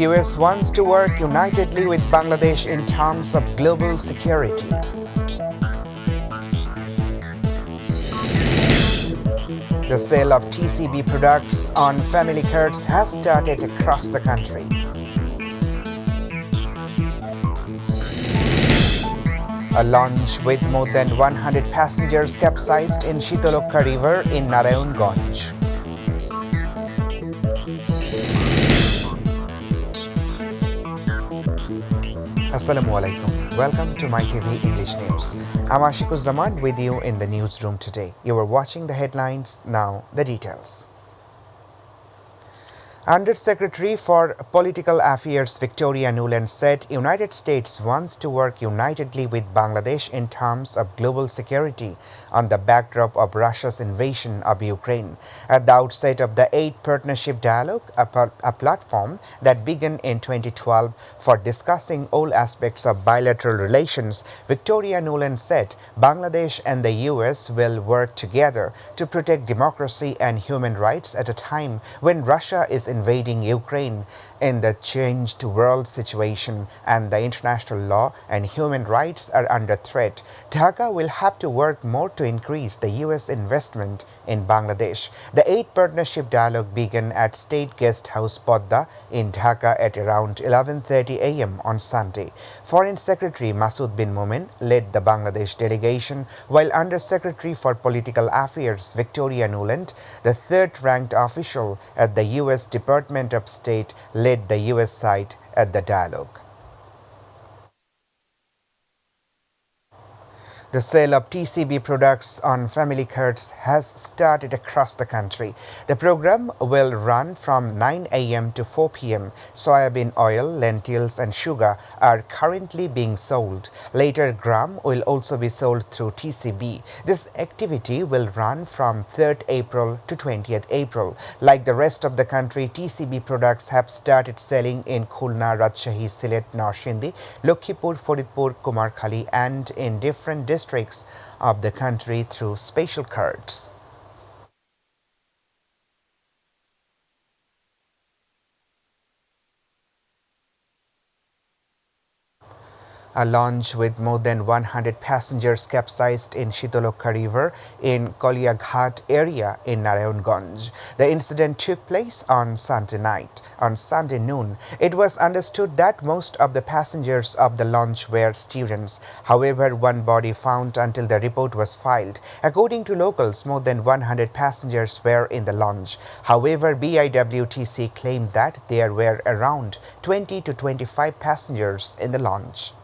US wants to work unitedly with Bangladesh in terms of global security. The sale of TCB products on family cards has started across the country. A launch with more than 100 passengers capsized in Shitolokha River in Narayanganj. Assalamualaikum. Welcome to MyTV English News. I'm Ashikuzaman with you in the newsroom today. You are watching the headlines, now the details. Undersecretary for Political Affairs Victoria Nuland said United States wants to work unitedly with Bangladesh in terms of global security on the backdrop of Russia's invasion of Ukraine. At the outset of the 8th Partnership Dialogue, a platform that began in 2012 for discussing all aspects of bilateral relations, Victoria Nuland said Bangladesh and the US will work together to protect democracy and human rights at a time when Russia is invading Ukraine. In the changed world situation and the international law and human rights are under threat, Dhaka will have to work more to increase the US investment in Bangladesh. The 8th Partnership Dialogue began at State Guest House Podda in Dhaka at around 11:30 a.m. on Sunday. Foreign Secretary Masood bin Momen led the Bangladesh delegation, while Under Secretary for Political Affairs Victoria Nuland, the third-ranked official at the US Department of State, led the US side at the dialogue. The sale of TCB products on family cards has started across the country. The program will run from 9 a.m. to 4 p.m. Soybean oil, lentils and sugar are currently being sold. Later, gram will also be sold through TCB. This activity will run from 3rd April to 20th April. Like the rest of the country, TCB products have started selling in Khulna, Rajshahi, Sylhet, Narshindi, Lakhipur, Faridpur, Kumarkhali and in different districts of the country through special cards. A launch with more than 100 passengers capsized in Shitolokha River in Koliaghat area in Narayanganj. The incident took place on Sunday night. On Sunday noon, it was understood that most of the passengers of the launch were students. However, one body found until the report was filed. According to locals, more than 100 passengers were in the launch. However, BIWTC claimed that there were around 20 to 25 passengers in the launch.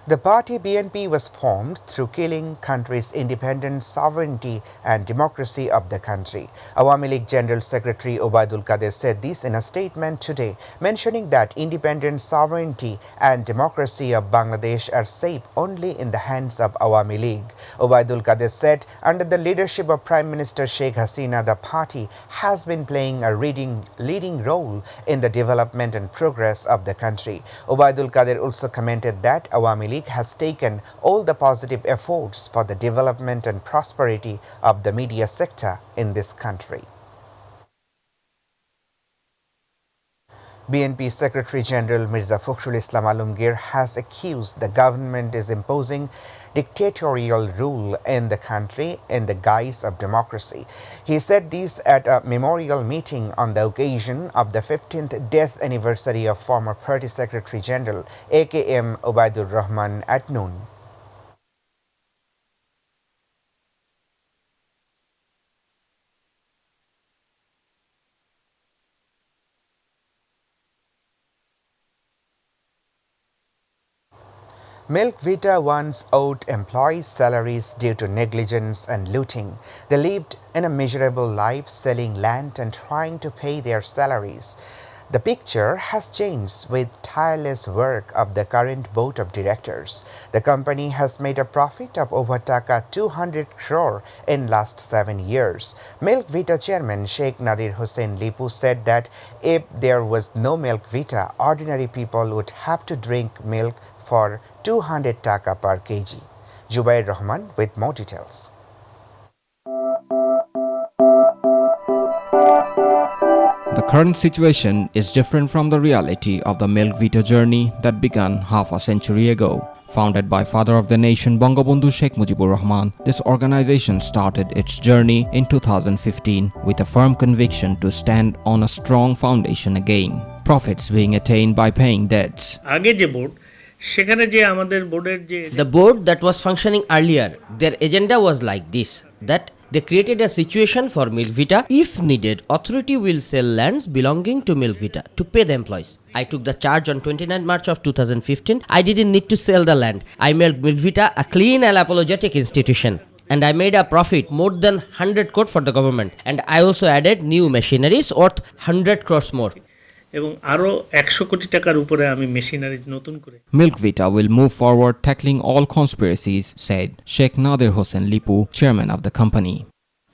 The party BNP was formed through killing country's independence, sovereignty and democracy of the country. Awami League General Secretary Obaidul Qadir said this in a statement today, mentioning that independence, sovereignty and democracy of Bangladesh are safe only in the hands of Awami League. Obaidul Qadir said, under the leadership of Prime Minister Sheikh Hasina, the party has been playing a leading role in the development and progress of the country. Obaidul Qadir also commented that Awami League has taken all the positive efforts for the development and prosperity of the media sector in this country. BNP Secretary General Mirza Fakhrul Islam Alamgir has accused the government is imposing dictatorial rule in the country in the guise of democracy. He said this at a memorial meeting on the occasion of the 15th death anniversary of former Party Secretary General AKM Obaidur Rahman at noon. Milk Vita once owed employees salaries due to negligence and looting. They lived in a miserable life selling land and trying to pay their salaries. The picture has changed with tireless work of the current board of directors. The company has made a profit of over Taka 200 crore in last 7 years. Milk Vita chairman Sheikh Nadir Hussain Lipu said that if there was no Milk Vita, ordinary people would have to drink milk for 200 Taka per kg. Jubair Rahman with more details. current situation is different from the reality of the Mytv journey that began half a century ago. Founded by father of the nation Bangabandhu Sheikh Mujibur Rahman, this organization started its journey in 2015 with a firm conviction to stand on a strong foundation again. Profits being attained by paying debts. The board that was functioning earlier, their agenda was like this, that they created a situation for Mytv. If needed, authority will sell lands belonging to Mytv to pay the employees. I took the charge on 29 March of 2015. I didn't need to sell the land. I made Mytv a clean and apologetic institution. And I made a profit more than 100 crore for the government. And I also added new machineries worth 100 crores more. Mytv will move forward tackling all conspiracies, said Sheikh Nadir Hossain Lipu, chairman of the company.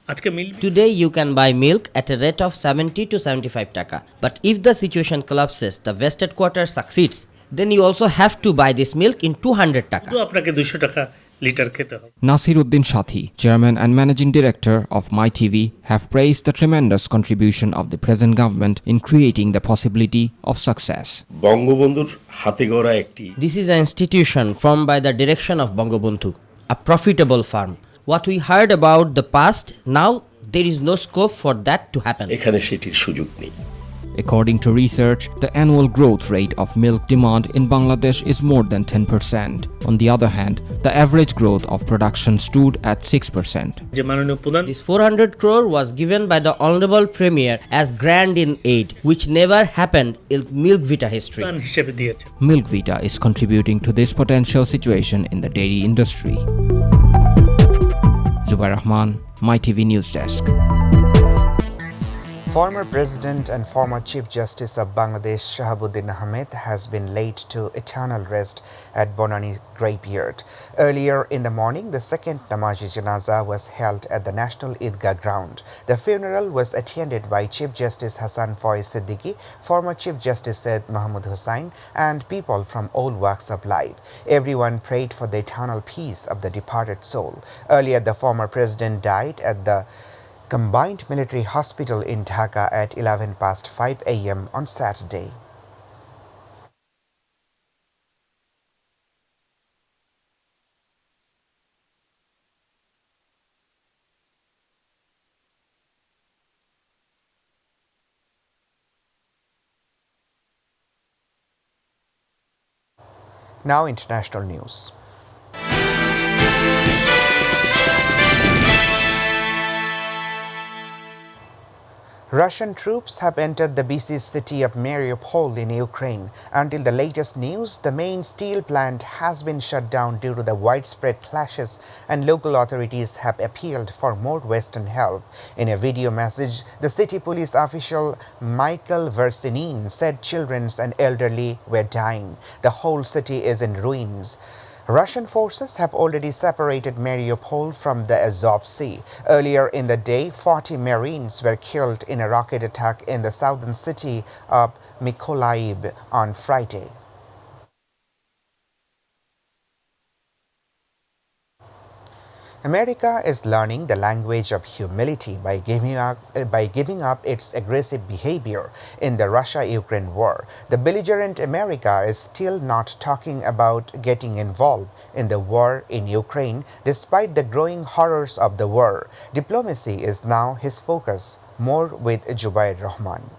Today you can buy milk at a rate of 70 to 75 taka. But if the situation collapses, the vested quarter succeeds, then you also have to buy this milk in 200 taka. Nasiruddin Shathi, chairman and managing director of Mytv, have praised the tremendous contribution of the present government in creating the possibility of success. This is an institution formed by the direction of Bangabandhu, a profitable firm. What we heard about the past, now there is no scope for that to happen. According to research, the annual growth rate of milk demand in Bangladesh is more than 10%. On the other hand, the average growth of production stood at 6%. This 400 crore was given by the Honorable Premier as grant in aid, which never happened in Mytv history. Mytv is contributing to this potential situation in the dairy industry. Zubair Rahman, Mytv News Desk. Former President and former Chief Justice of Bangladesh Shahabuddin Ahmed has been laid to eternal rest at Bonani Graveyard. Earlier in the morning, the second Namazi Janaza was held at the National Eidgah ground. The funeral was attended by Chief Justice Hassan Faiz Siddiqui, former Chief Justice Said Mahmood Hussain, and people from all walks of life. Everyone prayed for the eternal peace of the departed soul. Earlier, the former president died at the Combined Military Hospital in Dhaka at 5 a.m. on Saturday. Now international news. Russian troops have entered the besieged city of Mariupol in Ukraine. Until the latest news, the main steel plant has been shut down due to the widespread clashes, and local authorities have appealed for more Western help. In a video message, the city police official Michael Versenin said children and elderly were dying. The whole city is in ruins. Russian forces have already separated Mariupol from the Azov Sea. Earlier in the day, 40 Marines were killed in a rocket attack in the southern city of Mykolaiv on Friday. America is learning the language of humility by giving up its aggressive behavior in the Russia-Ukraine war. The belligerent America is still not talking about getting involved in the war in Ukraine despite the growing horrors of the war. Diplomacy is now his focus. More with Zubair Rahman.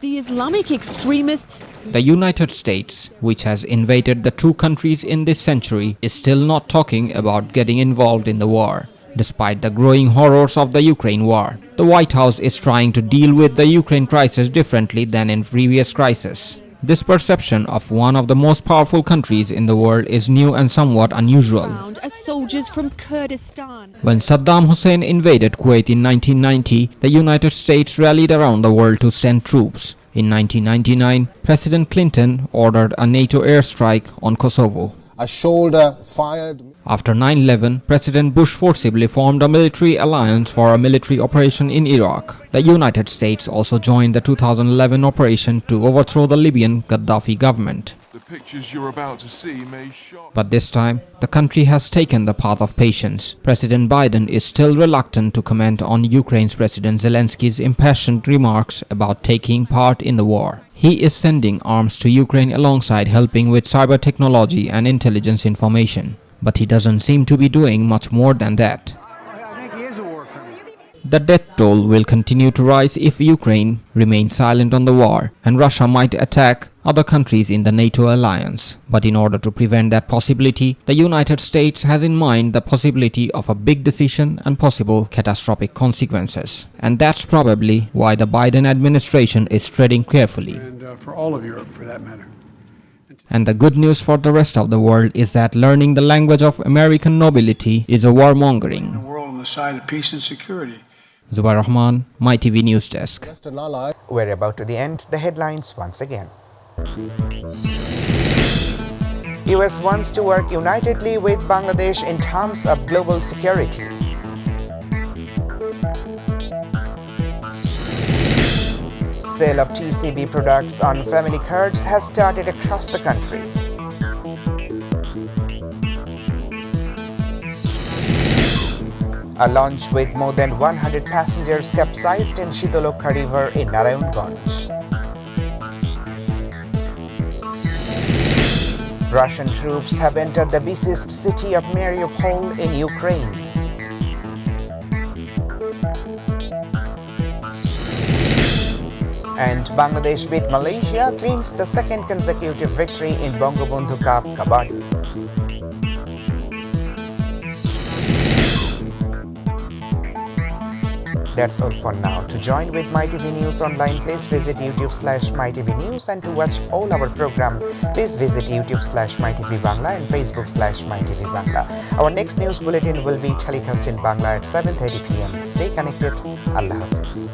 The Islamic extremists. The United States, which has invaded the two countries in this century, is still not talking about getting involved in the war. Despite the growing horrors of the Ukraine war, the White House is trying to deal with the Ukraine crisis differently than in previous crises. This perception of one of the most powerful countries in the world is new and somewhat unusual. As soldiers from Kurdistan. When Saddam Hussein invaded Kuwait in 1990, the United States rallied around the world to send troops. In 1999, President Clinton ordered a NATO airstrike on Kosovo. a shoulder-fired. After 9/11, President Bush forcibly formed a military alliance for a military operation in Iraq. The United States also joined the 2011 operation to overthrow the Libyan Gaddafi government. The pictures you're about to see may shock. But this time, the country has taken the path of patience. President Biden is still reluctant to comment on Ukraine's President Zelensky's impassioned remarks about taking part in the war. He is sending arms to Ukraine alongside helping with cyber technology and intelligence information. But he doesn't seem to be doing much more than that. The death toll will continue to rise if Ukraine remains silent on the war, and Russia might attack other countries in the NATO alliance. But in order to prevent that possibility, the United States has in mind the possibility of a big decision and possible catastrophic consequences. And that's probably why the Biden administration is treading carefully. And for all of Europe, for that matter. And the good news for the rest of the world is that learning the language of American nobility is a warmongering. The world on the side of peace and security. Zubair Rahman, MyTV News Desk. We're about to the end. The headlines once again. US wants to work unitedly with Bangladesh in terms of global security. Sale of TCB products on family cards has started across the country. A launch with more than 100 passengers capsized in Shitolokha River in Narayonganj. Russian troops have entered the besieged city of Mariupol in Ukraine. And Bangladesh beat Malaysia, claims the second consecutive victory in Bangabandhu Cup Kabaddi. That's all for now. To join with MyTV News online, please visit YouTube/MyTV News, and to watch all our program, please visit YouTube/MyTV Bangla and Facebook/MyTV Bangla. Our next news bulletin will be telecast in Bangla at 7:30 p.m. Stay connected. Allah Hafiz.